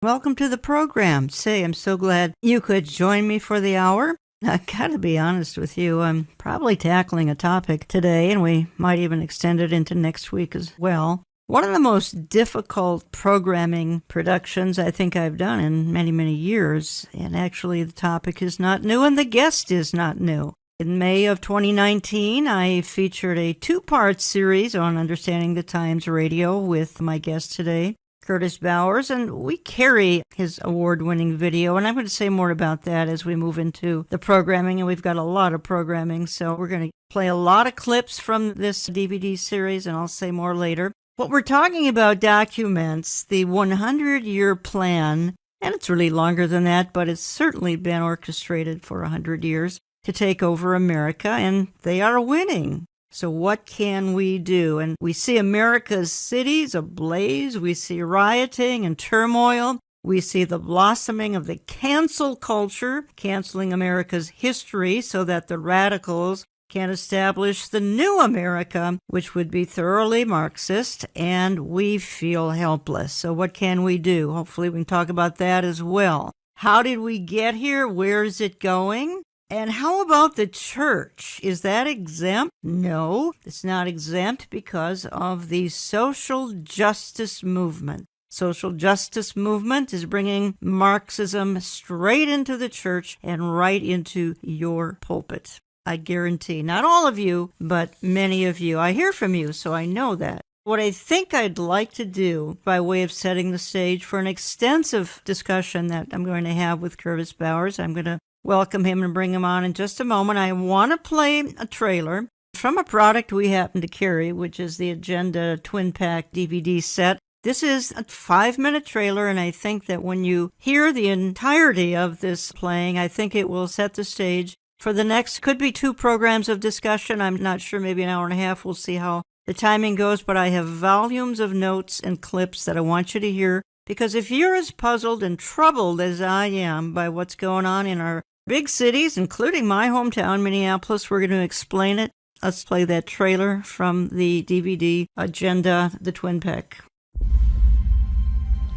Welcome to the program. Say, I'm so glad you could join me for the hour. I gotta be honest with you, I'm probably tackling a topic today, and we might even extend it into next week as well. One of the most difficult programming productions I think I've done in many, many years, and actually the topic is not new and the guest is not new. In May of 2019, I featured a two-part series on Understanding the Times Radio with my guest today, Curtis Bowers, and we carry his award-winning video, and I'm going to say more about that as we move into the programming, and we've got a lot of programming, so we're going to play a lot of clips from this DVD series, and I'll say more later. What we're talking about documents the 100-year plan, and it's really longer than that, but it's certainly been orchestrated for 100 years to take over America, and they are winning. So what can we do? And we see America's cities ablaze. We see rioting and turmoil. We see the blossoming of the cancel culture, canceling America's history so that the radicals can establish the new America, which would be thoroughly Marxist, and we feel helpless. So what can we do? Hopefully we can talk about that as well. How did we get here? Where is it going? And how about the church? Is that exempt? No, it's not exempt because of the social justice movement. Social justice movement is bringing Marxism straight into the church and right into your pulpit. I guarantee, not all of you, but many of you. I hear from you, so I know that. What I think I'd like to do, by way of setting the stage for an extensive discussion that I'm going to have with Curtis Bowers, I'm going to welcome him and bring him on in just a moment. I want to play a trailer from a product we happen to carry, which is the Agenda Twin Pack DVD set. This is a 5-minute trailer, and I think that when you hear the entirety of this playing, I think it will set the stage for the next, could be 2 programs of discussion. I'm not sure, maybe an hour and a half. We'll see how the timing goes, but I have volumes of notes and clips that I want you to hear, because if you're as puzzled and troubled as I am by what's going on in our big cities, including my hometown, Minneapolis, we're going to explain it. Let's play that trailer from the DVD Agenda, the Twin Pack.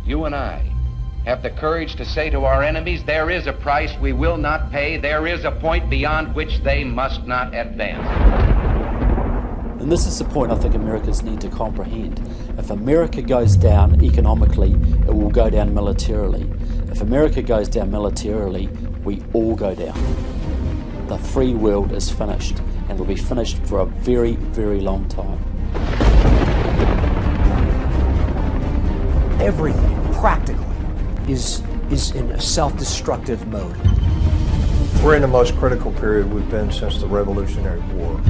You and I have the courage to say to our enemies, there is a price we will not pay. There is a point beyond which they must not advance. And this is the point I think Americans need to comprehend. If America goes down economically, it will go down militarily. If America goes down militarily, we all go down. The free world is finished, and will be finished for a very, very long time. Everything, practically, is in a self-destructive mode. We're in the most critical period we've been since the Revolutionary War.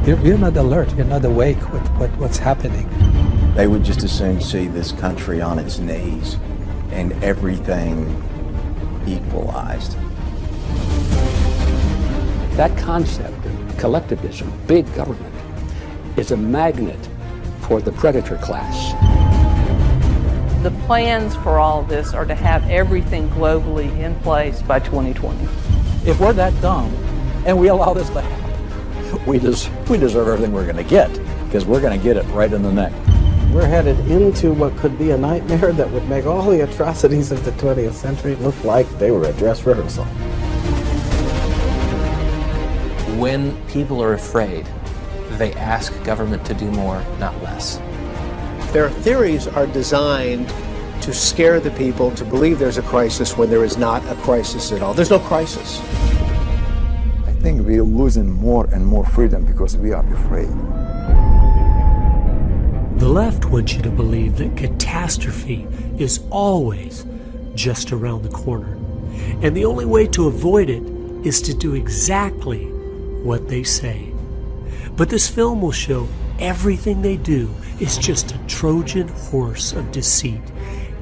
You're not alert, you're not awake with what's happening. They would just as soon see this country on its knees and everything equalized. That concept of collectivism, big government, is a magnet for the predator class. The plans for all this are to have everything globally in place by 2020. If we're that dumb and we allow this to happen, we deserve everything we're going to get, because we're going to get it right in the neck. We're headed into what could be a nightmare that would make all the atrocities of the 20th century look like they were a dress rehearsal. When people are afraid, they ask government to do more, not less. Their theories are designed to scare the people to believe there's a crisis when there is not a crisis at all. There's no crisis. I think we're losing more and more freedom because we are afraid. The left wants you to believe that catastrophe is always just around the corner. And the only way to avoid it is to do exactly what they say. But this film will show everything they do is just a Trojan horse of deceit,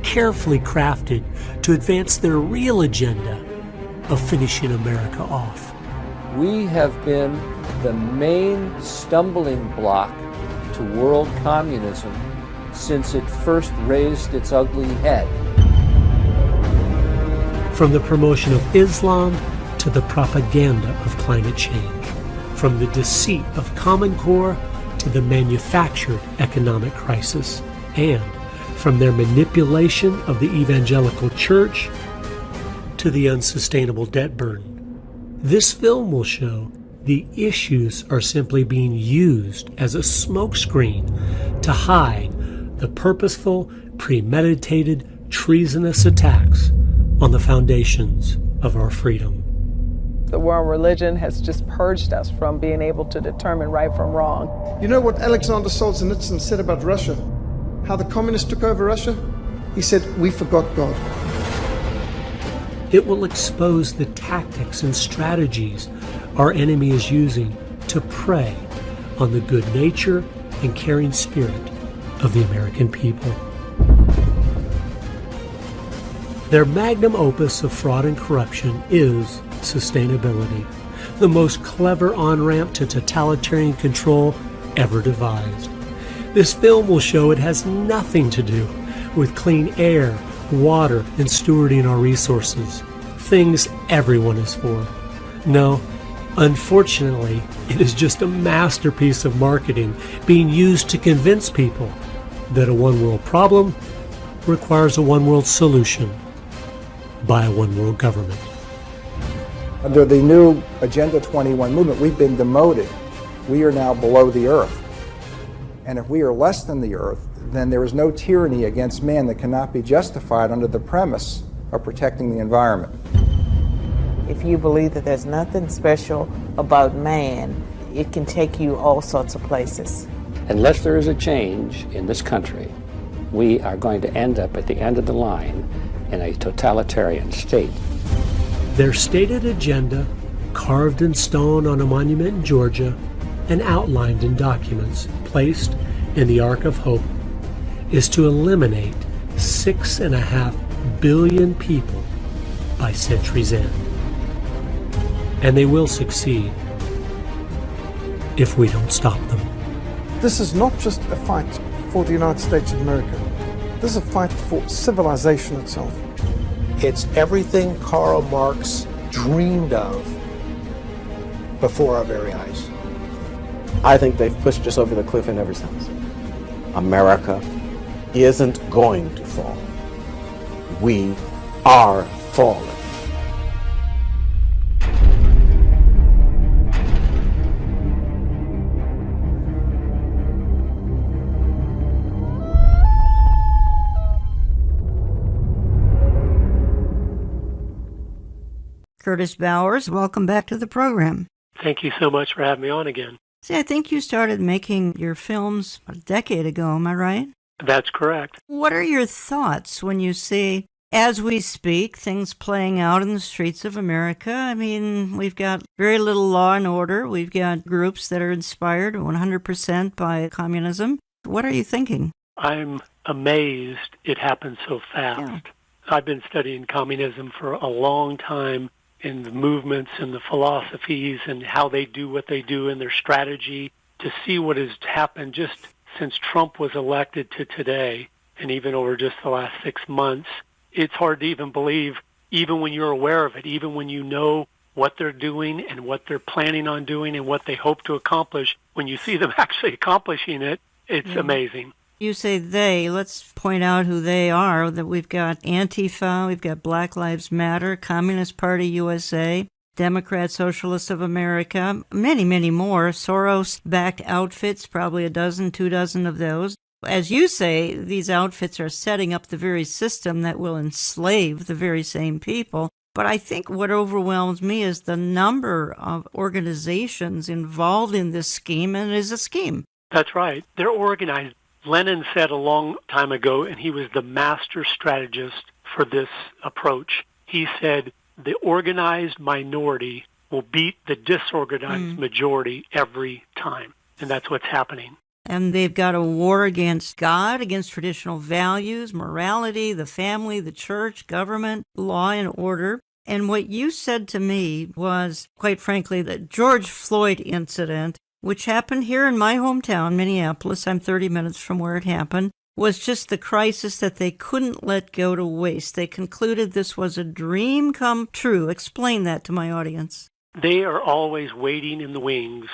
carefully crafted to advance their real agenda of finishing America off. We have been the main stumbling block to world communism since it first raised its ugly head. From the promotion of Islam to the propaganda of climate change, from the deceit of Common Core to the manufactured economic crisis, and from their manipulation of the evangelical church to the unsustainable debt burden. This film will show the issues are simply being used as a smokescreen to hide the purposeful, premeditated, treasonous attacks on the foundations of our freedom. The world religion has just purged us from being able to determine right from wrong. You know what Alexander Solzhenitsyn said about Russia? How the communists took over Russia? He said, "We forgot God." It will expose the tactics and strategies our enemy is using to prey on the good nature and caring spirit of the American people. Their magnum opus of fraud and corruption is sustainability, the most clever on-ramp to totalitarian control ever devised. This film will show it has nothing to do with clean air, water, and stewarding our resources, things everyone is for. No, unfortunately, it is just a masterpiece of marketing being used to convince people that a one-world problem requires a one-world solution by a one-world government. Under the new Agenda 21 movement, we've been demoted. We are now below the earth. And if we are less than the earth, then there is no tyranny against man that cannot be justified under the premise of protecting the environment. If you believe that there's nothing special about man, it can take you all sorts of places. Unless there is a change in this country, we are going to end up at the end of the line in a totalitarian state. Their stated agenda, carved in stone on a monument in Georgia and outlined in documents placed in the Ark of Hope, is to eliminate 6.5 billion people by century's end. And they will succeed if we don't stop them. This is not just a fight for the United States of America. This is a fight for civilization itself. It's everything Karl Marx dreamed of before our very eyes. I think they've pushed us over the cliff in ever since. America isn't going to fall. We are falling. Curtis Bowers, welcome back to the program. Thank you so much for having me on again. See, I think you started making your films a decade ago, am I right? That's correct. What are your thoughts when you see, as we speak, things playing out in the streets of America? I mean, we've got very little law and order. We've got groups that are inspired 100% by communism. What are you thinking? I'm amazed it happened so fast. Yeah. I've been studying communism for a long time, in the movements and the philosophies and how they do what they do and their strategy. To see what has happened just since Trump was elected to today, and even over just the last 6 months, it's hard to even believe, even when you're aware of it, even when you know what they're doing and what they're planning on doing and what they hope to accomplish, when you see them actually accomplishing it, it's amazing. You say they, let's point out who they are, that we've got Antifa, we've got Black Lives Matter, Communist Party USA, Democrat Socialists of America, many, many more, Soros-backed outfits, probably 12, 24 of those. As you say, these outfits are setting up the very system that will enslave the very same people. But I think what overwhelms me is the number of organizations involved in this scheme, and it is a scheme. That's right. They're organized. Lenin said a long time ago, and he was the master strategist for this approach, he said, the organized minority will beat the disorganized majority every time. And that's what's happening. And they've got a war against God, against traditional values, morality, the family, the church, government, law and order. And what you said to me was, quite frankly, the George Floyd incident, which happened here in my hometown, Minneapolis, I'm 30 minutes from where it happened, was just the crisis that they couldn't let go to waste. They concluded this was a dream come true. Explain that to my audience. They are always waiting in the wings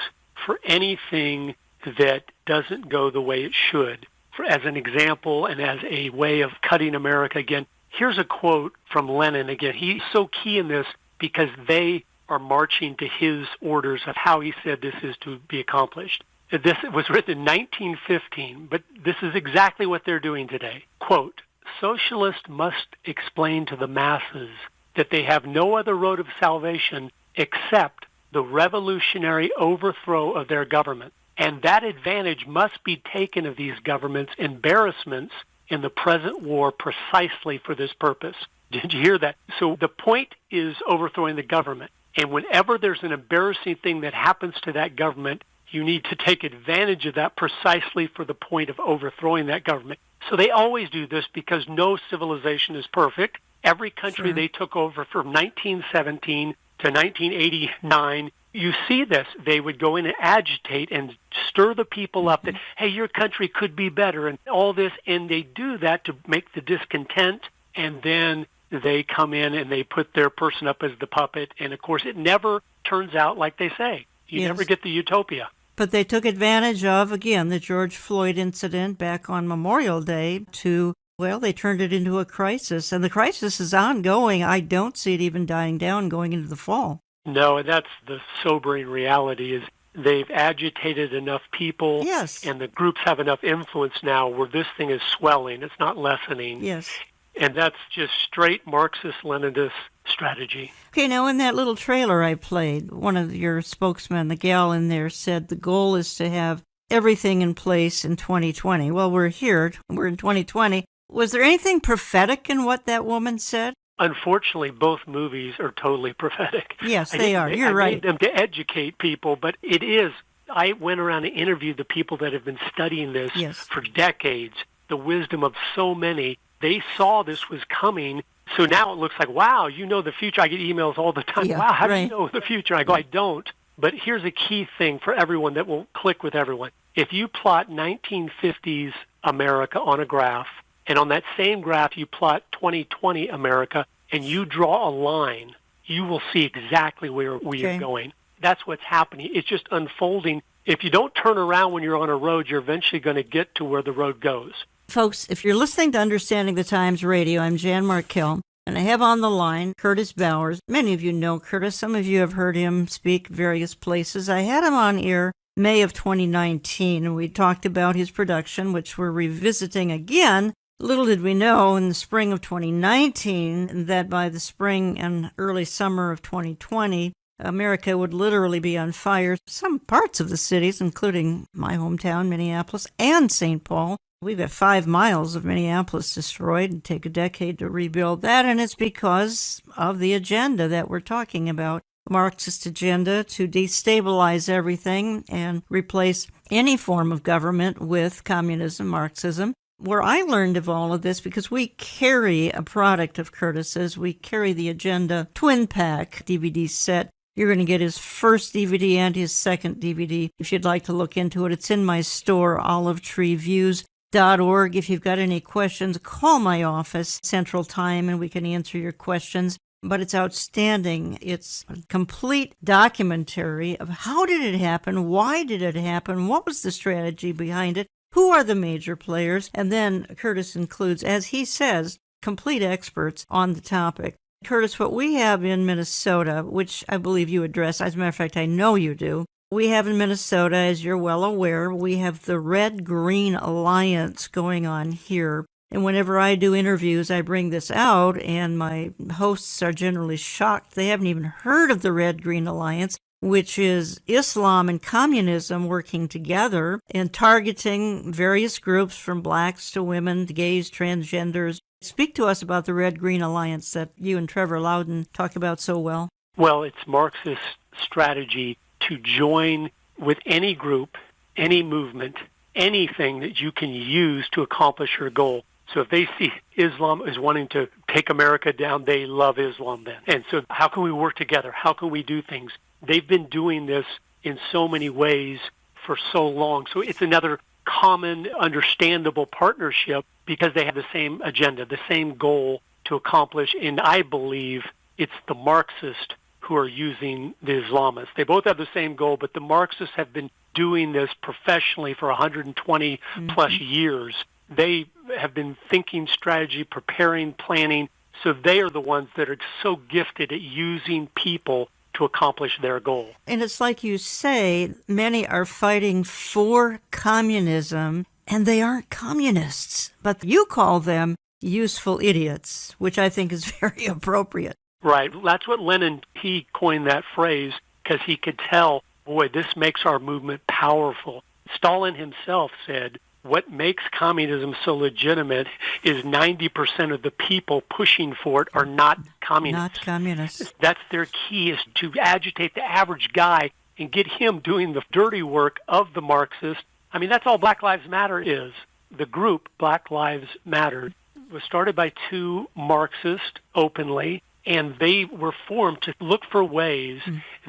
for anything that doesn't go the way it should, as an example and as a way of cutting America again. Here's a quote from Lenin again. He's so key in this because they are marching to his orders of how he said this is to be accomplished. This was written in 1915, but this is exactly what they're doing today. Quote, socialists must explain to the masses that they have no other road of salvation except the revolutionary overthrow of their government. And that advantage must be taken of these governments' embarrassments in the present war precisely for this purpose. Did you hear that? So the point is overthrowing the government. And whenever there's an embarrassing thing that happens to that government, you need to take advantage of that precisely for the point of overthrowing that government. So they always do this because no civilization is perfect. Every country they took over from 1917 to 1989, you see this. They would go in and agitate and stir the people up that, hey, your country could be better and all this. And they do that to make the discontent. And then they come in and they put their person up as the puppet. And, of course, it never turns out like they say. You never get the utopia. But they took advantage of, again, the George Floyd incident back on Memorial Day to, well, they turned it into a crisis. And the crisis is ongoing. I don't see it even dying down going into the fall. No, and that's the sobering reality is they've agitated enough people. Yes. And the groups have enough influence now where this thing is swelling. It's not lessening. Yes. And that's just straight Marxist-Leninist strategy. Okay, now in that little trailer I played, one of your spokesmen, the gal in there, said the goal is to have everything in place in 2020. Well, we're here. We're in 2020. Was there anything prophetic in what that woman said? Unfortunately, both movies are totally prophetic. Yes, they are. You're right. I need them to educate people, but it is. I went around and interviewed the people that have been studying this for decades, the wisdom of so many. They saw this was coming, so now it looks like, wow, you know the future. I get emails all the time. Wow, how do you know the future? I go, I don't. But here's a key thing for everyone that will click with everyone. If you plot 1950s America on a graph, and on that same graph you plot 2020 America, and you draw a line, you will see exactly where we are going. That's what's happening. It's just unfolding. If you don't turn around when you're on a road, you're eventually going to get to where the road goes. Folks, if you're listening to Understanding the Times Radio, I'm Jan Markell, and I have on the line Curtis Bowers. Many of you know Curtis. Some of you have heard him speak various places. I had him on air May of 2019, and we talked about his production, which we're revisiting again. Little did we know in the spring of 2019 that by the spring and early summer of 2020, America would literally be on fire. Some parts of the cities, including my hometown, Minneapolis, and St. Paul. We've got 5 miles of Minneapolis destroyed and take a decade to rebuild that, and it's because of the agenda that we're talking about. Marxist agenda to destabilize everything and replace any form of government with communism, Marxism. Where I learned of all of this, because we carry a product of Curtis's, we carry the Agenda Twin Pack DVD set. You're going to get his first DVD and his second DVD. If you'd like to look into it, it's in my store, olivetreeviews.org. If you've got any questions, call my office, Central Time, and we can answer your questions. But it's outstanding. It's a complete documentary of how did it happen, why did it happen, what was the strategy behind it, who are the major players, and then Curtis includes, as he says, complete experts on the topic. Curtis, what we have in Minnesota, which I believe you address, as a matter of fact, I know you do, we have in Minnesota, as you're well aware, we have the Red-Green Alliance going on here. And whenever I do interviews, I bring this out, and my hosts are generally shocked. They haven't even heard of the Red-Green Alliance, which is Islam and communism working together and targeting various groups from blacks to women, to gays, transgenders. Speak to us about the Red-Green Alliance that you and Trevor Loudon talk about so well. Well, it's Marxist strategy to join with any group, any movement, anything that you can use to accomplish your goal. So if they see Islam is wanting to take America down, they love Islam then. And so how can we work together? How can we do things? They've been doing this in so many ways for so long. So it's another common, understandable partnership because they have the same agenda, the same goal to accomplish. And I believe it's the Marxists who are using the Islamists. They both have the same goal, but the Marxists have been doing this professionally for 120 plus years. They have been thinking strategy, preparing, planning, so they are the ones that are so gifted at using people to accomplish their goal. And it's like you say, many are fighting for communism, and they aren't communists, but you call them useful idiots, which I think is very appropriate. Right. That's what Lenin, he coined that phrase because he could tell, boy, this makes our movement powerful. Stalin himself said, what makes communism so legitimate is 90% of the people pushing for it are not communists. Not communists. That's their key, is to agitate the average guy and get him doing the dirty work of the Marxists. I mean, that's all Black Lives Matter is. The group, Black Lives Matter, was started by two Marxists openly, and they were formed to look for ways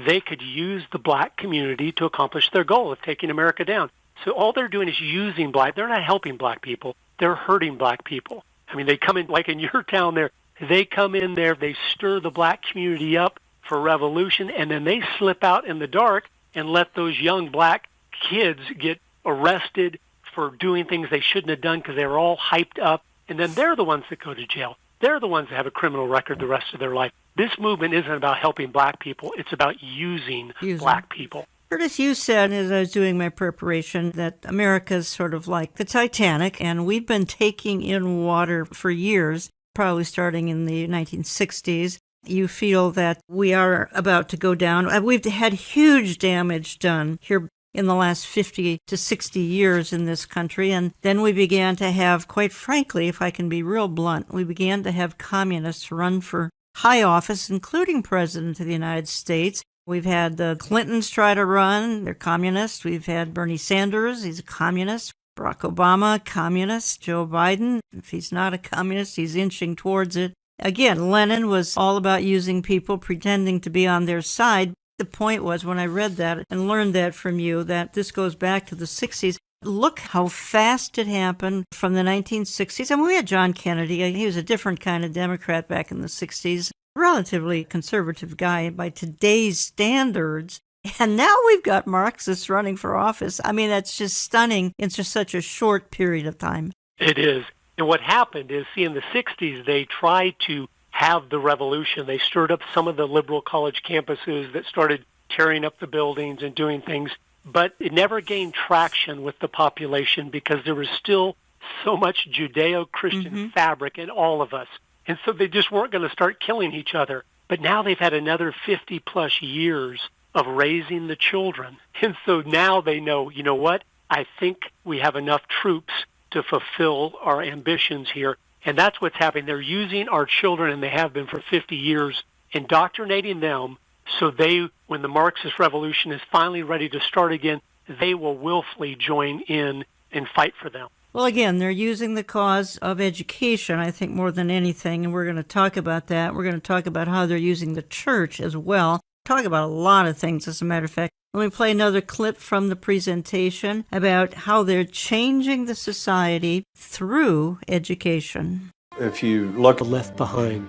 they could use the black community to accomplish their goal of taking America down. So all they're doing is using black. They're not helping black people. They're hurting black people. I mean, they come in, like in your town there, they come in there, they stir the black community up for revolution, and then they slip out in the dark and let those young black kids get arrested for doing things they shouldn't have done because they were all hyped up, and then they're the ones that go to jail. They're the ones that have a criminal record the rest of their life. This movement isn't about helping black people. It's about using black people. Curtis, you said, as I was doing my preparation, that America's sort of like the Titanic, and we've been taking in water for years, probably starting in the 1960s. You feel that we are about to go down. We've had huge damage done here in the last 50 to 60 years in this country, and then we began to have, quite frankly, if I can be real blunt, we began to have communists run for high office, including President of the United States. We've had the Clintons try to run. They're communists. We've had Bernie Sanders. He's a communist. Barack Obama, communist. Joe Biden, if he's not a communist, he's inching towards it. Again, Lenin was all about using people, pretending to be on their side. The point was, when I read that and learned that from you, that this goes back to the 60s. Look how fast it happened from the 1960s. I mean, we had John Kennedy. He was a different kind of Democrat back in the 60s. Relatively conservative guy by today's standards. And now we've got Marxists running for office. I mean, that's just stunning in just such a short period of time. It is. And what happened is, see, in the 60s, they tried to have the revolution. They stirred up some of the liberal college campuses that started tearing up the buildings and doing things. But it never gained traction with the population because there was still so much Judeo-Christian fabric in all of us. And so they just weren't going to start killing each other. But now they've had another 50-plus years of raising the children. And so now they know, you know what? I think we have enough troops to fulfill our ambitions here. And that's what's happening. They're using our children, and they have been for 50 years, indoctrinating them so they, when the Marxist revolution is finally ready to start again, they will willfully join in and fight for them. Well, again, they're using the cause of education, I think, more than anything, and we're going to talk about that. We're going to talk about how they're using the church as well. Talk about a lot of things, as a matter of fact. Let me play another clip from the presentation about how they're changing the society through education. If you look Left Behind,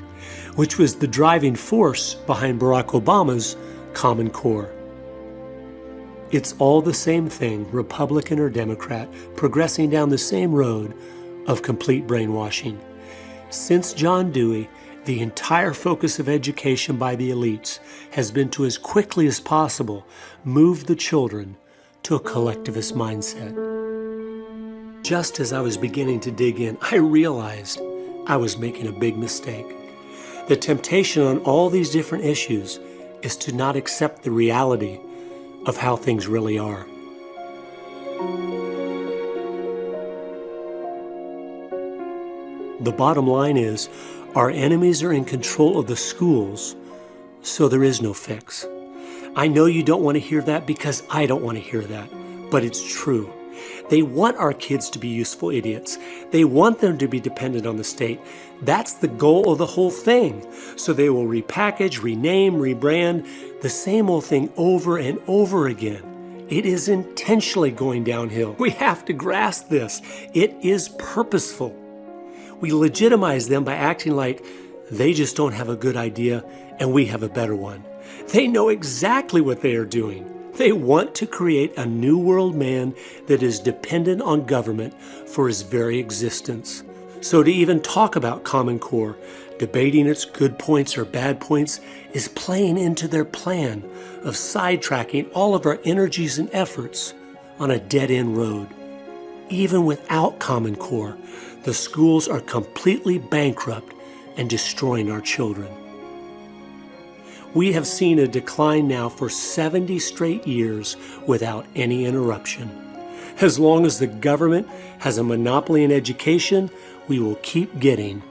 which was the driving force behind Barack Obama's Common Core. It's all the same thing, Republican or Democrat, progressing down the same road of complete brainwashing. Since John Dewey, the entire focus of education by the elites has been to, as quickly as possible, move the children to a collectivist mindset. Just as I was beginning to dig in, I realized I was making a big mistake. The temptation on all these different issues is to not accept the reality of how things really are. The bottom line is, our enemies are in control of the schools, so there is no fix. I know you don't want to hear that because I don't want to hear that, but it's true. They want our kids to be useful idiots. They want them to be dependent on the state. That's the goal of the whole thing. So they will repackage, rename, rebrand the same old thing over and over again. It is intentionally going downhill. We have to grasp this. It is purposeful. We legitimize them by acting like they just don't have a good idea and we have a better one. They know exactly what they are doing. They want to create a new world man that is dependent on government for his very existence. So to even talk about Common Core, debating its good points or bad points, is playing into their plan of sidetracking all of our energies and efforts on a dead-end road. Even without Common Core, the schools are completely bankrupt and destroying our children. We have seen a decline now for 70 straight years without any interruption. As long as the government has a monopoly in education, we will keep getting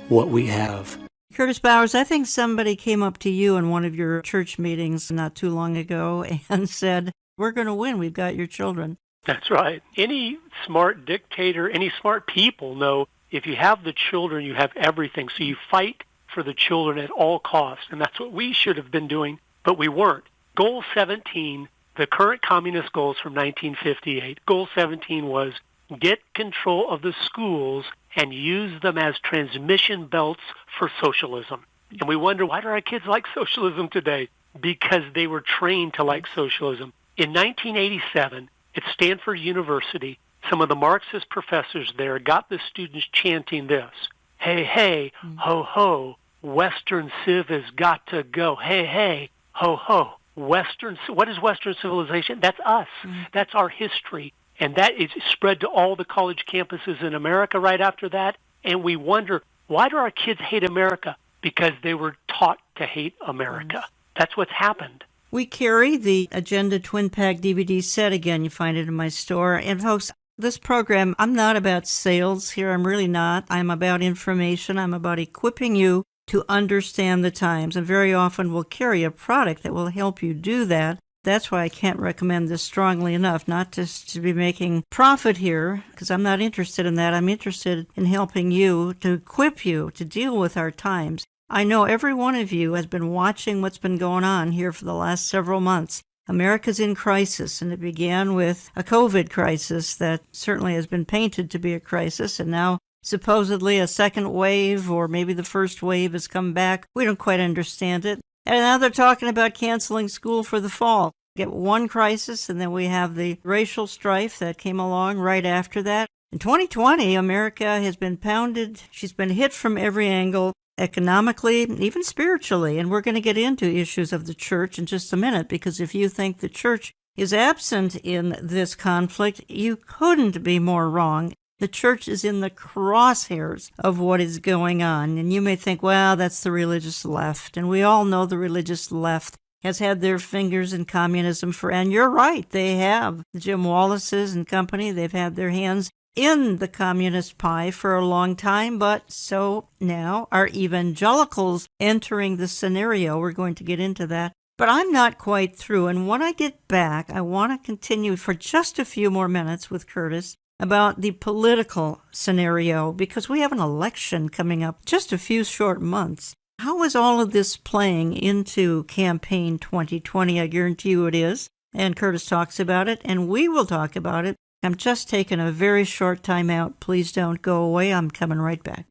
what we have. Curtis Bowers, I think somebody came up to you in one of your church meetings not too long ago and said, "We're going to win. We've got your children." That's right. Any smart dictator, any smart people know if you have the children, you have everything. So you fight for the children at all costs. And that's what we should have been doing, but we weren't. Goal 17, the current communist goals from 1958, Goal 17 was get control of the schools and use them as transmission belts for socialism. And we wonder, why do our kids like socialism today? Because they were trained to like socialism. In 1987, at Stanford University, some of the Marxist professors there got the students chanting this: "Hey, hey, ho, ho, Western Civ has got to go. Hey, hey, ho, ho, Western." What is Western civilization? That's us. That's our history. And that is spread to all the college campuses in America right after that. And we wonder, why do our kids hate America? Because they were taught to hate America. That's what's happened. We carry the Agenda Twin Pack DVD set. Again, you find it in my store. And folks, this program, I'm not about sales here. I'm really not. I'm about information. I'm about equipping you to understand the times. And very often we'll carry a product that will help you do that. That's why I can't recommend this strongly enough, not just to be making profit here, because I'm not interested in that. I'm interested in helping you, to equip you to deal with our times. I know every one of you has been watching what's been going on here for the last several months. America's in crisis, and it began with a COVID crisis that certainly has been painted to be a crisis, and now supposedly a second wave, or maybe the first wave has come back. We don't quite understand it. And now they're talking about canceling school for the fall. Get one crisis, and then we have the racial strife that came along right after that. In 2020, America has been pounded. She's been hit from every angle, economically, even spiritually. And we're going to get into issues of the church in just a minute, because if you think the church is absent in this conflict, you couldn't be more wrong. The church is in the crosshairs of what is going on. And you may think, well, that's the religious left. And we all know the religious left has had their fingers in communism and you're right, they have. Jim Wallace's and company, they've had their hands in the communist pie for a long time, but so now are evangelicals entering the scenario. We're going to get into that. But I'm not quite through. And when I get back, I want to continue for just a few more minutes with Curtis about the political scenario, because we have an election coming up just a few short months. How is all of this playing into campaign 2020? I guarantee you it is. And Curtis talks about it, and we will talk about it. I'm just taking a very short time out. Please don't go away. I'm coming right back.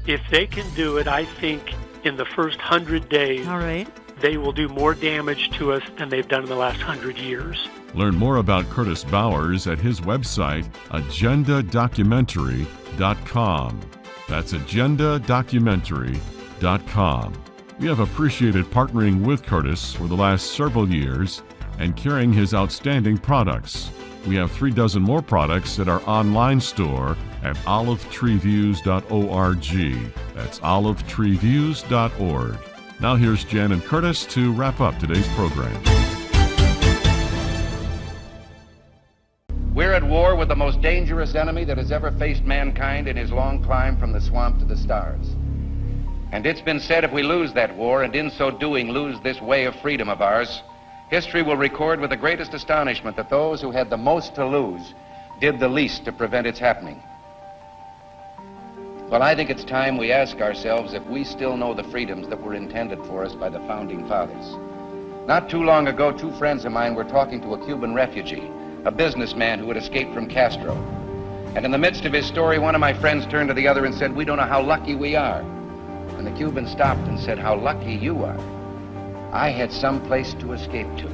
If they can do it, I think in the first 100 days, all right, they will do more damage to us than they've done in the last 100 years. Learn more about Curtis Bowers at his website, agendadocumentary.com. That's agendadocumentary.com. We have appreciated partnering with Curtis for the last several years and carrying his outstanding products. We have 36 more products at our online store at olivetreeviews.org. That's olivetreeviews.org. Now here's Jan and Curtis to wrap up today's program. We're at war with the most dangerous enemy that has ever faced mankind in his long climb from the swamp to the stars. And it's been said if we lose that war, and in so doing lose this way of freedom of ours, history will record with the greatest astonishment that those who had the most to lose did the least to prevent its happening. Well, I think it's time we ask ourselves if we still know the freedoms that were intended for us by the Founding Fathers. Not too long ago, two friends of mine were talking to a Cuban refugee, a businessman who had escaped from Castro. And in the midst of his story, one of my friends turned to the other and said, "We don't know how lucky we are." And the Cuban stopped and said, "How lucky you are. I had some place to escape to."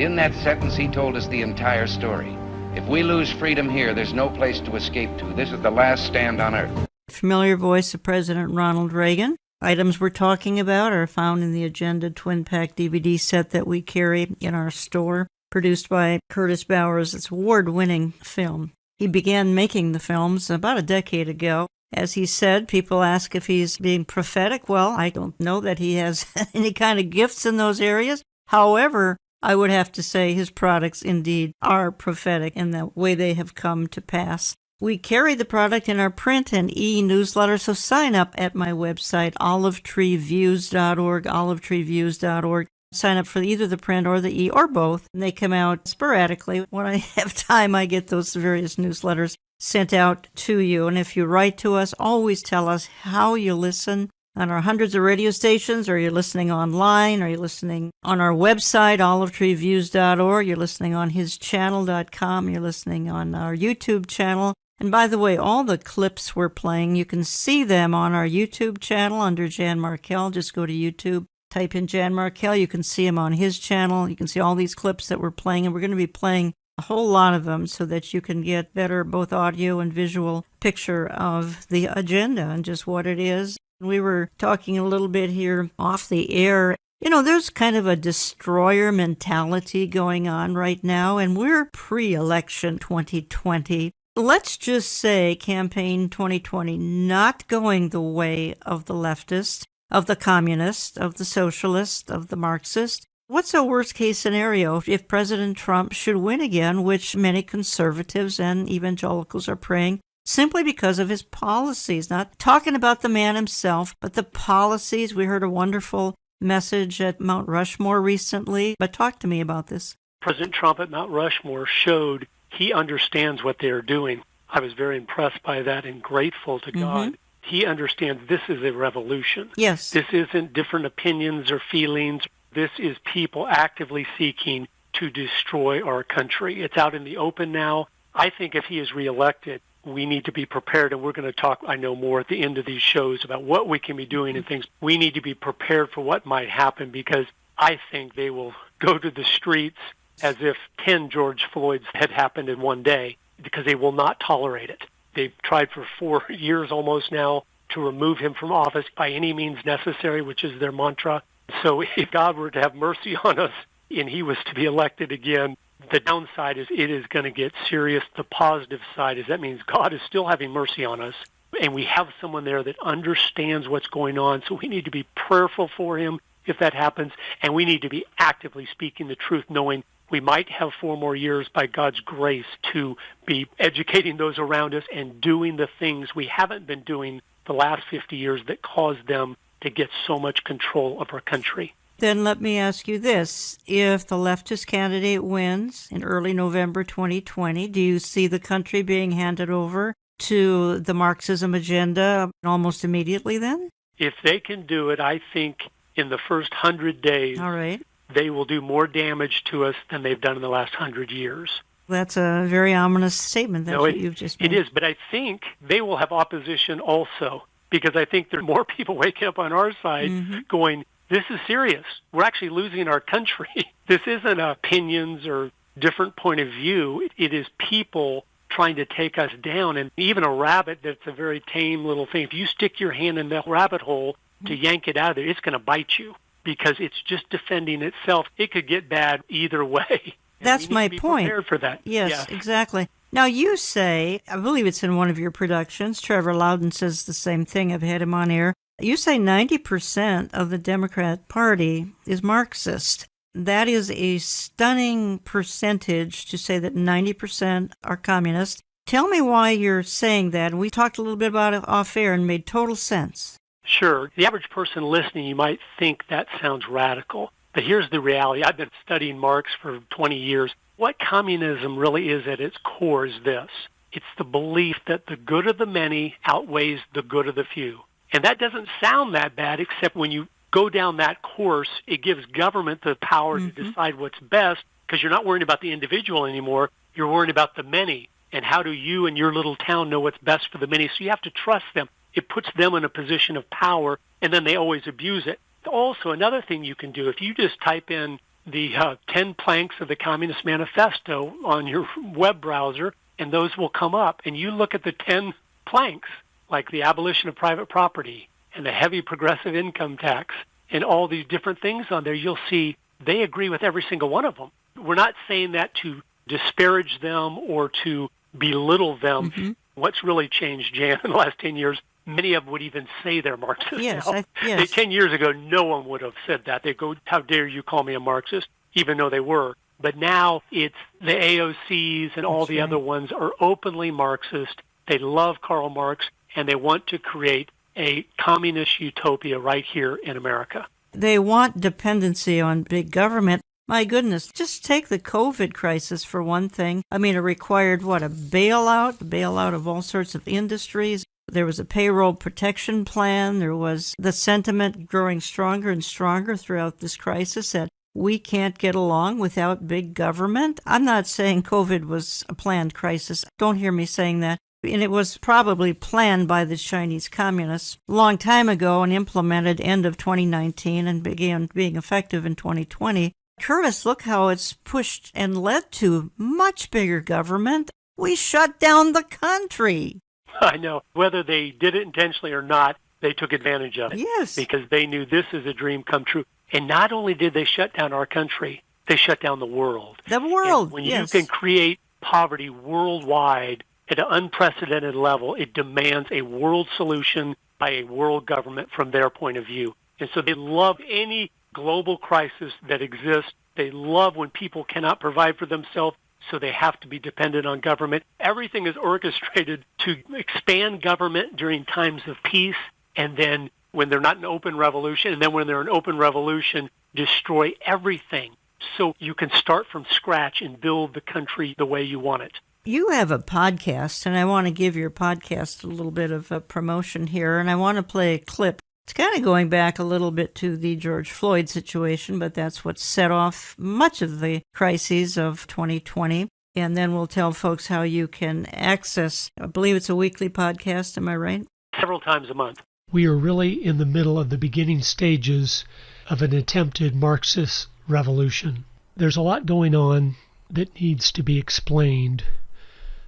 In that sentence, he told us the entire story. If we lose freedom here, there's no place to escape to. This is the last stand on earth. Familiar voice of President Ronald Reagan. Items we're talking about are found in the Agenda Twin Pack DVD set that we carry in our store, produced by Curtis Bowers. It's an award-winning film. He began making the films about a decade ago. As he said, people ask if he's being prophetic. Well, I don't know that he has any kind of gifts in those areas. However, I would have to say his products indeed are prophetic in the way they have come to pass. We carry the product in our print and e-newsletter, so sign up at my website, olivetreeviews.org, olivetreeviews.org. Sign up for either the print or the e, or both. And they come out sporadically. When I have time, I get those various newsletters sent out to you. And if you write to us, always tell us how you listen on our hundreds of radio stations, or you're listening online, or you're listening on our website, olivetreeviews.org, you're listening on hischannel.com, you're listening on our YouTube channel. And by the way, all the clips we're playing, you can see them on our YouTube channel under Jan Markell. Just go to YouTube, type in Jan Markell. You can see them on his channel. You can see all these clips that we're playing, and we're going to be playing a whole lot of them so that you can get better both audio and visual picture of the agenda and just what it is. We were talking a little bit here off the air. You know, there's kind of a destroyer mentality going on right now, and we're pre-election 2020. Let's just say campaign 2020 not going the way of the leftist, of the communist, of the socialist, of the Marxist. What's a worst-case scenario if President Trump should win again, which many conservatives and evangelicals are praying, simply because of his policies? Not talking about the man himself, but the policies. We heard a wonderful message at Mount Rushmore recently, but talk to me about this. President Trump at Mount Rushmore showed he understands what they're doing. I was very impressed by that and grateful to God. He understands this is a revolution. Yes. This isn't different opinions or feelings. This is people actively seeking to destroy our country. It's out in the open now. I think if he is reelected, we need to be prepared, and we're going to talk, I know, more at the end of these shows about what we can be doing and things. We need to be prepared for what might happen, because I think they will go to the streets as if 10 George Floyds had happened in one day, because they will not tolerate it. They've tried for 4 years almost now to remove him from office by any means necessary, which is their mantra. So if God were to have mercy on us and he was to be elected again, the downside is it is going to get serious. The positive side is that means God is still having mercy on us, and we have someone there that understands what's going on. So we need to be prayerful for him if that happens, and we need to be actively speaking the truth, knowing we might have 4 more years by God's grace to be educating those around us and doing the things we haven't been doing the last 50 years that caused them to get so much control of our country. Then let me ask you this. If the leftist candidate wins in early November 2020, do you see the country being handed over to the Marxism agenda almost immediately then? If they can do it, I think in the first 100 days, all right, they will do more damage to us than they've done in the last 100 years. That's a very ominous statement. That's what you've just made. It is, but I think they will have opposition also, because I think there are more people waking up on our side going, this is serious. We're actually losing our country. This isn't opinions or different point of view. It is people trying to take us down. And even a rabbit that's a very tame little thing, if you stick your hand in that rabbit hole to yank it out of there, it's going to bite you because it's just defending itself. It could get bad either way. That's my point. Prepared for that. Yes, exactly. Now you say, I believe it's in one of your productions, Trevor Loudon says the same thing, I've had him on air. You say 90% of the Democrat Party is Marxist. That is a stunning percentage to say that 90% are communist. Tell me why you're saying that. We talked a little bit about it off air and made total sense. Sure. The average person listening, you might think that sounds radical. But here's the reality. I've been studying Marx for 20 years. What communism really is at its core is this. It's the belief that the good of the many outweighs the good of the few. And that doesn't sound that bad, except when you go down that course, it gives government the power to decide what's best, because you're not worrying about the individual anymore. You're worrying about the many. And how do you and your little town know what's best for the many? So you have to trust them. It puts them in a position of power, and then they always abuse it. Also, another thing you can do, if you just type in the 10 planks of the Communist Manifesto on your web browser, and those will come up. And you look at the 10 planks, like the abolition of private property and the heavy progressive income tax and all these different things on there, you'll see they agree with every single one of them. We're not saying that to disparage them or to belittle them. Mm-hmm. What's really changed, Jan, in the last 10 years, many of them would even say they're Marxist Yes, now. yes. 10 years ago, no one would have said that. They'd go, how dare you call me a Marxist, even though they were. But now it's the AOCs and all the other ones are openly Marxist. They love Karl Marx, and they want to create a communist utopia right here in America. They want dependency on big government. My goodness, just take the COVID crisis for one thing. I mean, it required, a bailout of all sorts of industries. There was a payroll protection plan. There was the sentiment growing stronger and stronger throughout this crisis that we can't get along without big government. I'm not saying COVID was a planned crisis. Don't hear me saying that. And it was probably planned by the Chinese communists a long time ago and implemented end of 2019 and began being effective in 2020. Curtis, look how it's pushed and led to much bigger government. We shut down the country. I know. Whether they did it intentionally or not, they took advantage of it. Yes. Because they knew this is a dream come true. And not only did they shut down our country, they shut down the world. The world, and when yes. you can create poverty worldwide at an unprecedented level, it demands a world solution by a world government from their point of view. And so they love any global crisis that exists. They love when people cannot provide for themselves, so they have to be dependent on government. Everything is orchestrated to expand government during times of peace, and then when they're not in open revolution, and then when they're in open revolution, destroy everything so you can start from scratch and build the country the way you want it. You have a podcast, and I want to give your podcast a little bit of a promotion here, and I want to play a clip. It's kind of going back a little bit to the George Floyd situation, but that's what set off much of the crises of 2020. And then we'll tell folks how you can access, I believe it's a weekly podcast, am I right? Several times a month. We are really in the middle of the beginning stages of an attempted Marxist revolution. There's a lot going on that needs to be explained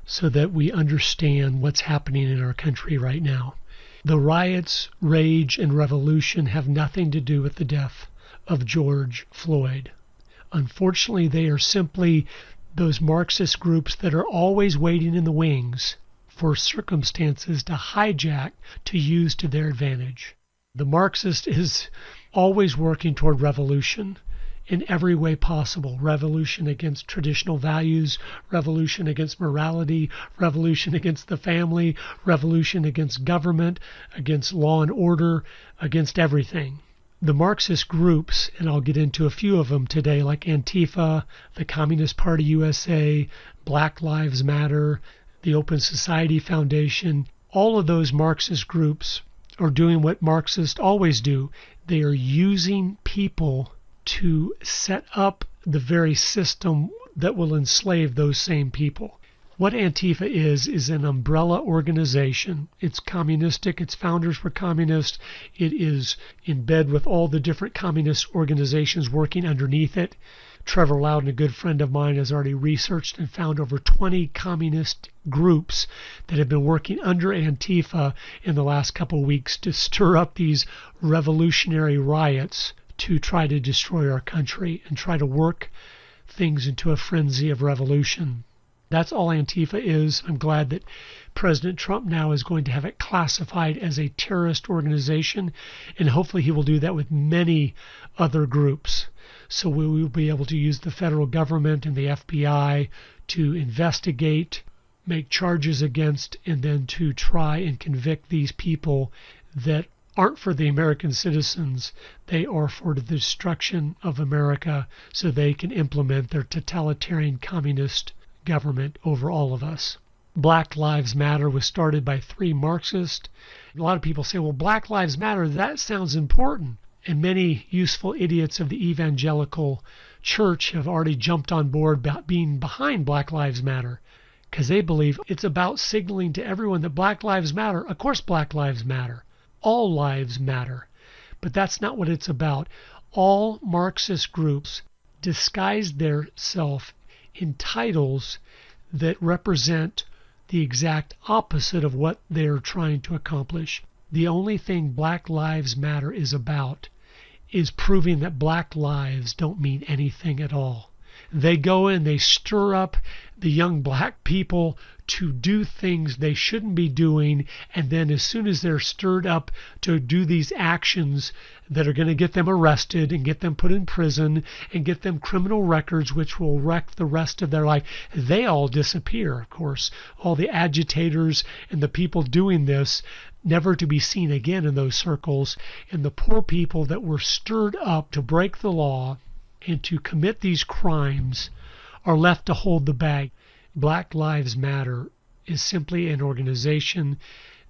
so that we understand what's happening in our country right now. The riots, rage, and revolution have nothing to do with the death of George Floyd. Unfortunately, they are simply those Marxist groups that are always waiting in the wings for circumstances to hijack, to use to their advantage. The Marxist is always working toward revolution in every way possible. Revolution against traditional values, revolution against morality, revolution against the family, revolution against government, against law and order, against everything. The Marxist groups, and I'll get into a few of them today, like Antifa, the Communist Party USA, Black Lives Matter, the Open Society Foundation, all of those Marxist groups are doing what Marxists always do. They are using people to set up the very system that will enslave those same people. What Antifa is an umbrella organization. It's communistic. Its founders were communist. It is in bed with all the different communist organizations working underneath it. Trevor Loudon, a good friend of mine, has already researched and found over 20 communist groups that have been working under Antifa in the last couple of weeks to stir up these revolutionary riots to try to destroy our country and try to work things into a frenzy of revolution. That's all Antifa is. I'm glad that President Trump now is going to have it classified as a terrorist organization, and hopefully he will do that with many other groups. So we will be able to use the federal government and the FBI to investigate, make charges against, and then to try and convict these people that aren't for the American citizens. They are for the destruction of America so they can implement their totalitarian communist government over all of us. Black Lives Matter was started by 3 Marxists. A lot of people say, well, Black Lives Matter, that sounds important. And many useful idiots of the evangelical church have already jumped on board about being behind Black Lives Matter because they believe it's about signaling to everyone that Black Lives Matter. Of course, Black Lives matter. All lives matter. But that's not what it's about. All Marxist groups disguise themselves in titles that represent the exact opposite of what they're trying to accomplish. The only thing Black Lives Matter is about is proving that black lives don't mean anything at all. They go in, they stir up the young black people to do things they shouldn't be doing, and then as soon as they're stirred up to do these actions that are going to get them arrested and get them put in prison and get them criminal records which will wreck the rest of their life, they all disappear, of course. All the agitators and the people doing this, never to be seen again in those circles, and the poor people that were stirred up to break the law and to commit these crimes are left to hold the bag. Black Lives Matter is simply an organization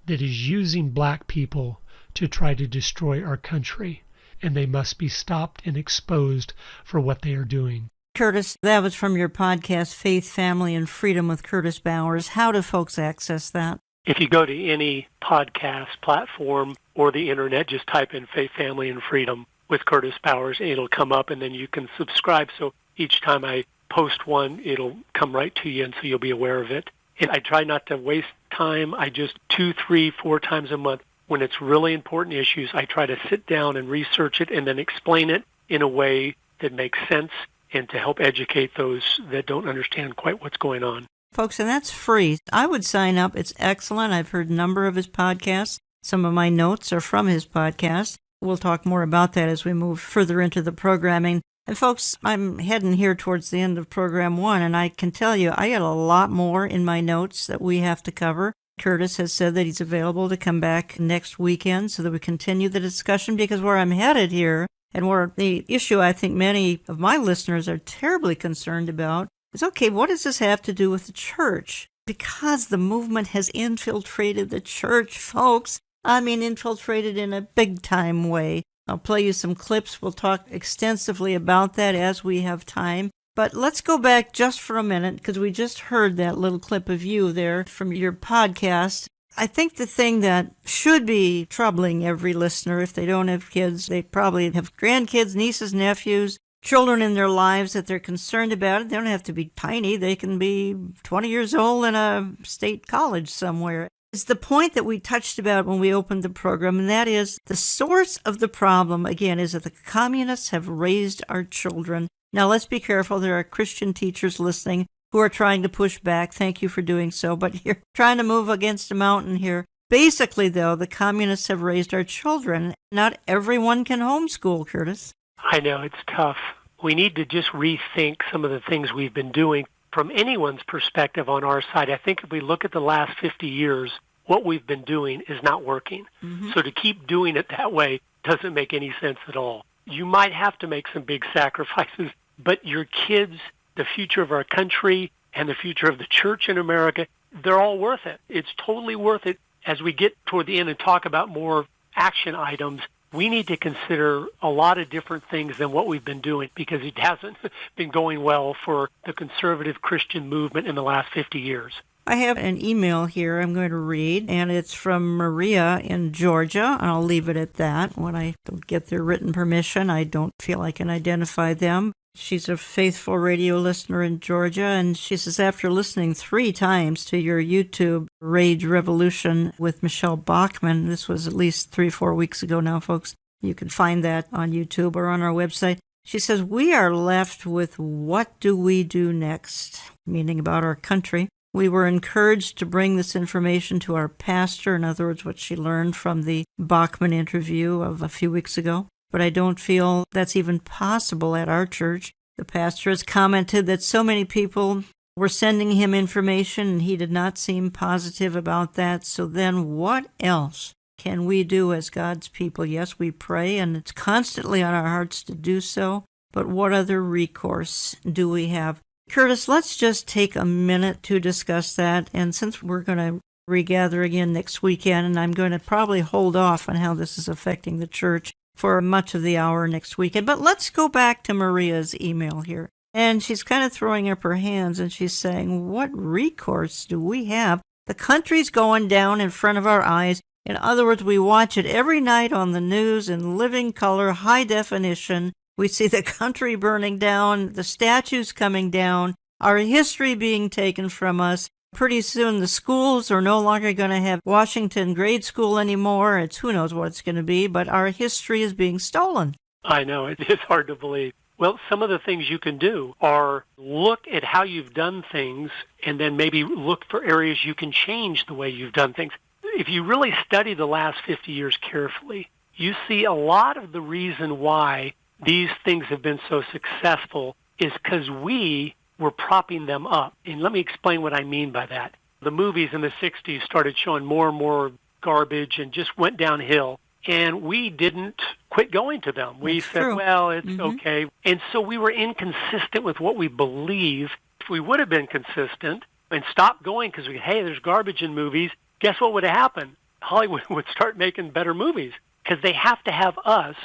that is using black people to try to destroy our country, and they must be stopped and exposed for what they are doing. Curtis, that was from your podcast, Faith, Family, and Freedom with Curtis Bowers. How do folks access that? If you go to any podcast platform or the internet, just type in Faith, Family, and Freedom with Curtis Bowers. It'll come up, and then you can subscribe. So each time I post one, it'll come right to you, and so you'll be aware of it. And I try not to waste time. I just 2, 3, 4 times a month, when it's really important issues, I try to sit down and research it and then explain it in a way that makes sense and to help educate those that don't understand quite what's going on. Folks, and that's free. I would sign up. It's excellent. I've heard a number of his podcasts. Some of my notes are from his podcast. We'll talk more about that as we move further into the programming. And folks, I'm heading here towards the end of program 1, and I can tell you I got a lot more in my notes that we have to cover. Curtis has said that he's available to come back next weekend so that we continue the discussion, because where I'm headed here, and where the issue I think many of my listeners are terribly concerned about, is, okay, what does this have to do with the church? Because the movement has infiltrated the church, folks. I mean, infiltrated in a big-time way. I'll play you some clips. We'll talk extensively about that as we have time. But let's go back just for a minute, because we just heard that little clip of you there from your podcast. I think the thing that should be troubling every listener, if they don't have kids, they probably have grandkids, nieces, nephews, children in their lives that they're concerned about. It. They don't have to be tiny. They can be 20 years old in a state college somewhere. It's the point that we touched about when we opened the program, and that is the source of the problem, again, is that the communists have raised our children. Now, let's be careful. There are Christian teachers listening who are trying to push back. Thank you for doing so, but you're trying to move against a mountain here. Basically, though, the communists have raised our children. Not everyone can homeschool, Curtis. I know, it's tough. We need to just rethink some of the things we've been doing from anyone's perspective on our side. I think if we look at the last 50 years, what we've been doing is not working. Mm-hmm. So to keep doing it that way doesn't make any sense at all. You might have to make some big sacrifices, but your kids, the future of our country, and the future of the church in America, they're all worth it. It's totally worth it. As we get toward the end and talk about more action items, we need to consider a lot of different things than what we've been doing, because it hasn't been going well for the conservative Christian movement in the last 50 years. I have an email here I'm going to read, and it's from Maria in Georgia, and I'll leave it at that. When I don't get their written permission, I don't feel I can identify them. She's a faithful radio listener in Georgia, and she says, after listening 3 times to your YouTube Rage Revolution with Michelle Bachman, this was at least 3-4 weeks ago now, folks. You can find that on YouTube or on our website. She says, we are left with what do we do next, meaning about our country. We were encouraged to bring this information to our pastor, in other words, what she learned from the Bachman interview of a few weeks ago. But I don't feel that's even possible at our church. The pastor has commented that so many people were sending him information, and he did not seem positive about that. So then what else can we do as God's people? Yes, we pray, and it's constantly on our hearts to do so. But what other recourse do we have? Curtis, let's just take a minute to discuss that. And since we're going to regather again next weekend, and I'm going to probably hold off on how this is affecting the church for much of the hour next weekend. But let's go back to Maria's email here. And she's kind of throwing up her hands, and she's saying, what recourse do we have? The country's going down in front of our eyes. In other words, we watch it every night on the news in living color, high definition. We see the country burning down, the statues coming down, our history being taken from us. Pretty soon the schools are no longer going to have Washington grade school anymore. It's who knows what it's going to be, but our history is being stolen. I know, it is hard to believe. Well, some of the things you can do are look at how you've done things and then maybe look for areas you can change the way you've done things. If you really study the last 50 years carefully, you see a lot of the reason why these things have been so successful is because we were propping them up. And let me explain what I mean by that. The movies in the 60s started showing more and more garbage and just went downhill. And we didn't quit going to them. We said, well, it's okay. And so we were inconsistent with what we believe. If we would have been consistent and stopped going because hey, there's garbage in movies, guess what would have happened? Hollywood would start making better movies because they have to have us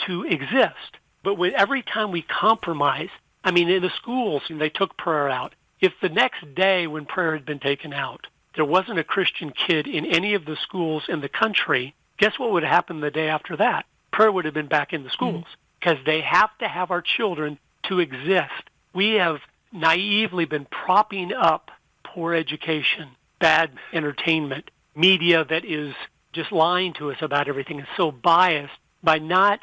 to exist. But every time we compromise, I mean, in the schools, they took prayer out. If the next day when prayer had been taken out, there wasn't a Christian kid in any of the schools in the country, guess what would happen the day after that? Prayer would have been back in the schools because they have to have our children to exist. We have naively been propping up poor education, bad entertainment, media that is just lying to us about everything and so biased by not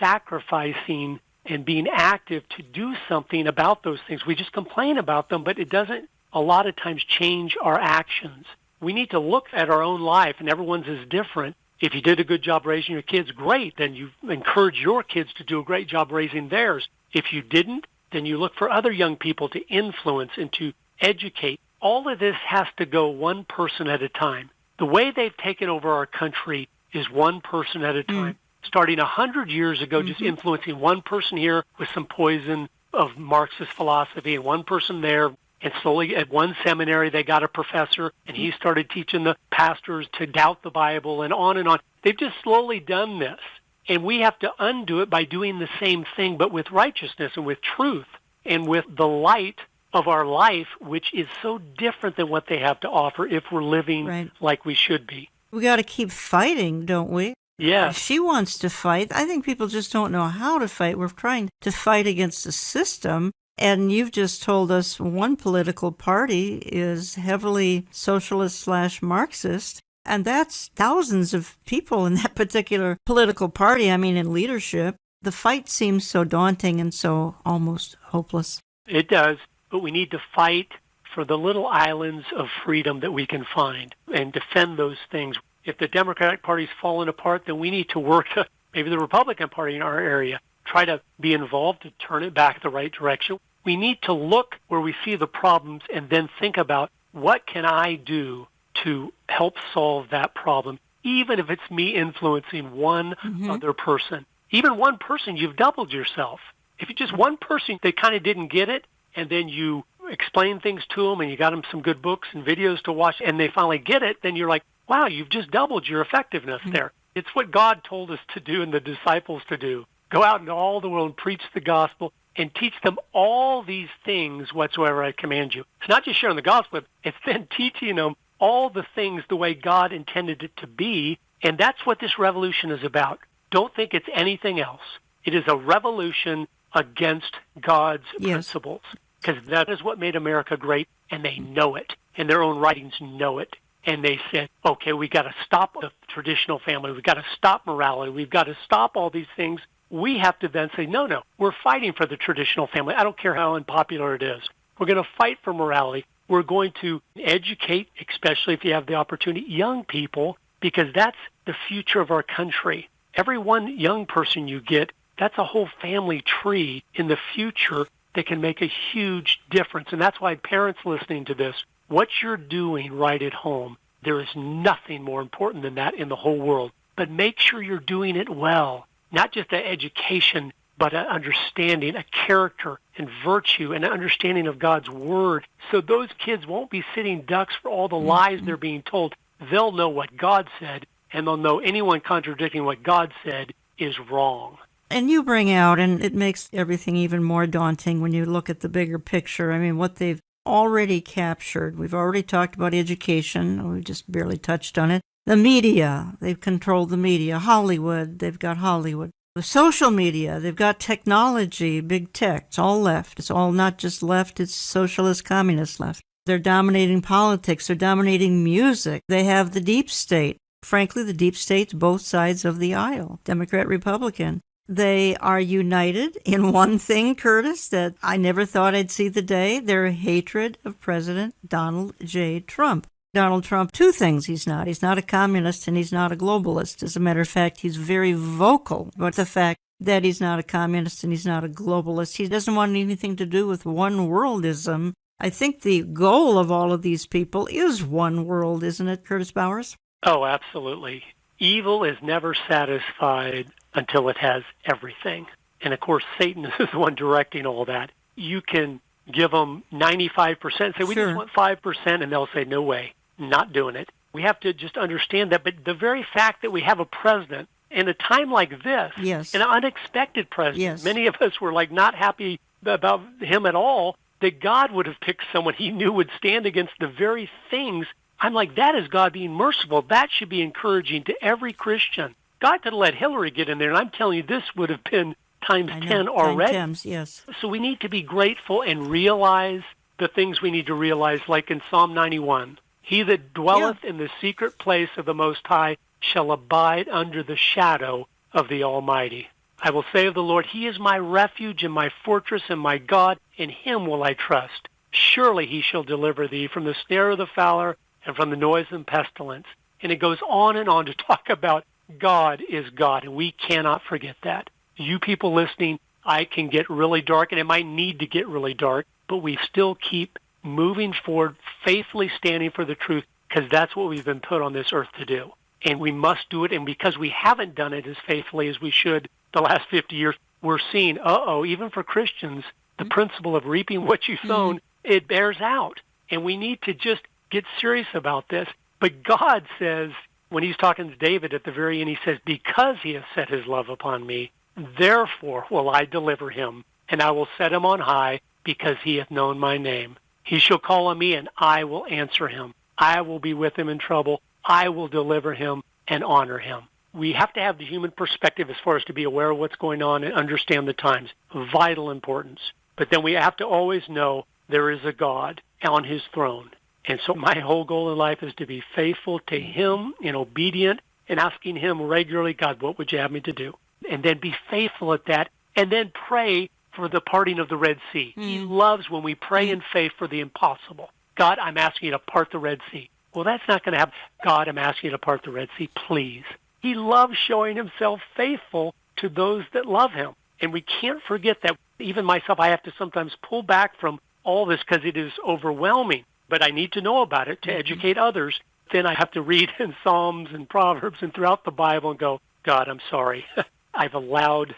sacrificing and being active to do something about those things. We just complain about them, but it doesn't a lot of times change our actions. We need to look at our own life, and everyone's is different. If you did a good job raising your kids, great. Then you encourage your kids to do a great job raising theirs. If you didn't, then you look for other young people to influence and to educate. All of this has to go one person at a time. The way they've taken over our country is one person at a time. Starting 100 years ago, just influencing one person here with some poison of Marxist philosophy and one person there. And slowly at one seminary, they got a professor, and he started teaching the pastors to doubt the Bible and on and on. They've just slowly done this. And we have to undo it by doing the same thing, but with righteousness and with truth and with the light of our life, which is so different than what they have to offer if we're living like we should be. We got to keep fighting, don't we? Yeah. She wants to fight. I think people just don't know how to fight. We're trying to fight against the system. And you've just told us one political party is heavily socialist/Marxist, and that's thousands of people in that particular political party. I mean, in leadership, the fight seems so daunting and so almost hopeless. It does, but we need to fight for the little islands of freedom that we can find and defend those things. If the Democratic Party's fallen apart, then we need to work to maybe the Republican Party in our area, try to be involved to turn it back the right direction. We need to look where we see the problems and then think about what can I do to help solve that problem, even if it's me influencing one other person. Even one person, you've doubled yourself. If you just one person, they kind of didn't get it, and then you explain things to them and you got them some good books and videos to watch, and they finally get it, then you're like, wow, you've just doubled your effectiveness there. It's what God told us to do and the disciples to do. Go out into all the world and preach the gospel and teach them all these things whatsoever I command you. It's not just sharing the gospel, it's then teaching them all the things the way God intended it to be, and that's what this revolution is about. Don't think it's anything else. It is a revolution against God's principles, because that is what made America great, and they know it, and their own writings know it. And they said, okay, we got to stop the traditional family. We've got to stop morality. We've got to stop all these things. We have to then say, no, we're fighting for the traditional family. I don't care how unpopular it is. We're going to fight for morality. We're going to educate, especially if you have the opportunity, young people, because that's the future of our country. Every one young person you get, that's a whole family tree in the future that can make a huge difference. And that's why parents listening to this, what you're doing right at home, there is nothing more important than that in the whole world. But make sure you're doing it well. Not just an education, but an understanding, a character and virtue, and an understanding of God's Word. So those kids won't be sitting ducks for all the lies they're being told. They'll know what God said, and they'll know anyone contradicting what God said is wrong. And you bring out, and it makes everything even more daunting when you look at the bigger picture. I mean, what they've already captured. We've already talked about education. We just barely touched on it. The media, they've controlled the media. Hollywood, they've got Hollywood. The social media, they've got technology, big tech. It's all left. It's all not just left, it's socialist, communist left. They're dominating politics. They're dominating music. They have the deep state. Frankly, the deep state's both sides of the aisle, Democrat, Republican. They are united in one thing, Curtis, that I never thought I'd see the day, their hatred of President Donald J. Trump. Donald Trump, two things he's not. He's not a communist and he's not a globalist. As a matter of fact, he's very vocal about the fact that he's not a communist and he's not a globalist. He doesn't want anything to do with one worldism. I think the goal of all of these people is one world, isn't it, Curtis Bowers? Oh, absolutely. Evil is never satisfied until it has everything. And of course, Satan is the one directing all that. You can give them 95%, say, we just want 5%, and they'll say, no way, not doing it. We have to just understand that. But the very fact that we have a president in a time like this, an unexpected president, many of us were like not happy about him at all, that God would have picked someone he knew would stand against the very things. I'm like, that is God being merciful. That should be encouraging to every Christian. God could have let Hillary get in there, and I'm telling you, this would have been times 10 already. Times, yes. So we need to be grateful and realize the things we need to realize, like in Psalm 91. He that dwelleth in the secret place of the Most High shall abide under the shadow of the Almighty. I will say of the Lord, He is my refuge and my fortress and my God, in Him will I trust. Surely He shall deliver thee from the snare of the fowler and from the noisome pestilence. And it goes on and on to talk about God is God, and we cannot forget that. You people listening, I can get really dark, and it might need to get really dark, but we still keep moving forward, faithfully standing for the truth, because that's what we've been put on this earth to do. And we must do it, and because we haven't done it as faithfully as we should the last 50 years, we're seeing, even for Christians, the principle of reaping what you've sown, it bears out. And we need to just get serious about this. But God says, when He's talking to David at the very end, He says, because He has set His love upon me, therefore will I deliver him, and I will set him on high, because he hath known my name. He shall call on me, and I will answer him. I will be with him in trouble. I will deliver him and honor him. We have to have the human perspective as far as to be aware of what's going on and understand the times. Vital importance. But then we have to always know there is a God on His throne. And so my whole goal in life is to be faithful to Him and obedient and asking Him regularly, God, what would you have me to do? And then be faithful at that, and then pray for the parting of the Red Sea. He loves when we pray in faith for the impossible. God, I'm asking you to part the Red Sea. Well, that's not going to happen. God, I'm asking you to part the Red Sea, please. He loves showing Himself faithful to those that love Him. And we can't forget that. Even myself, I have to sometimes pull back from all this because it is overwhelming. But I need to know about it to educate others. Then I have to read in Psalms and Proverbs and throughout the Bible and go, God, I'm sorry. I've allowed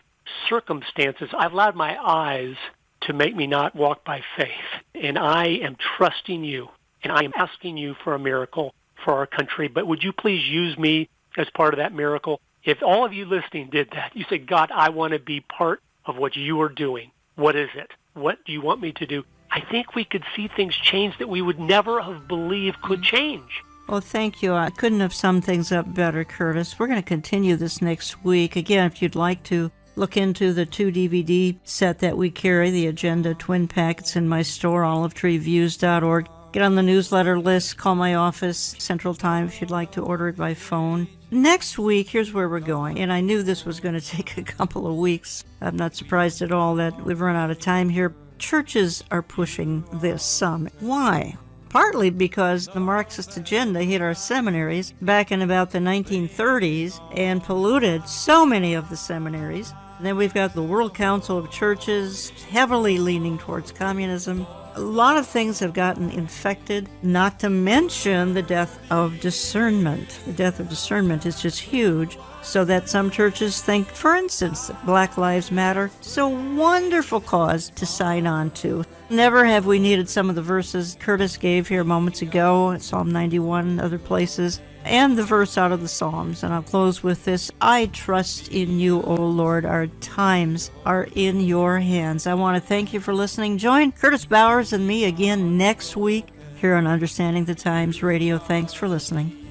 circumstances, I've allowed my eyes to make me not walk by faith. And I am trusting you, and I am asking you for a miracle for our country. But would you please use me as part of that miracle? If all of you listening did that, you say, God, I want to be part of what you are doing. What is it? What do you want me to do? I think we could see things change that we would never have believed could change. Well, thank you. I couldn't have summed things up better, Curtis. We're going to continue this next week. Again, if you'd like to look into the 2 DVD set that we carry, the Agenda Twin Packets in my store, olivetreeviews.org. Get on the newsletter list, call my office, Central Time, if you'd like to order it by phone. Next week, here's where we're going, and I knew this was going to take a couple of weeks. I'm not surprised at all that we've run out of time here. Churches are pushing this some. Why? Partly because the Marxist agenda hit our seminaries back in about the 1930s and polluted so many of the seminaries. And then we've got the World Council of Churches heavily leaning towards communism. A lot of things have gotten infected, not to mention the death of discernment. The death of discernment is just huge, so that some churches think, for instance, that Black Lives Matter is a wonderful cause to sign on to. Never have we needed some of the verses Curtis gave here moments ago, Psalm 91 and other places, and the verse out of the Psalms. And I'll close with this: I trust in you, O Lord. Our times are in your hands. I want to thank you for listening. Join Curtis Bowers and me again next week here on Understanding the Times Radio. Thanks for listening.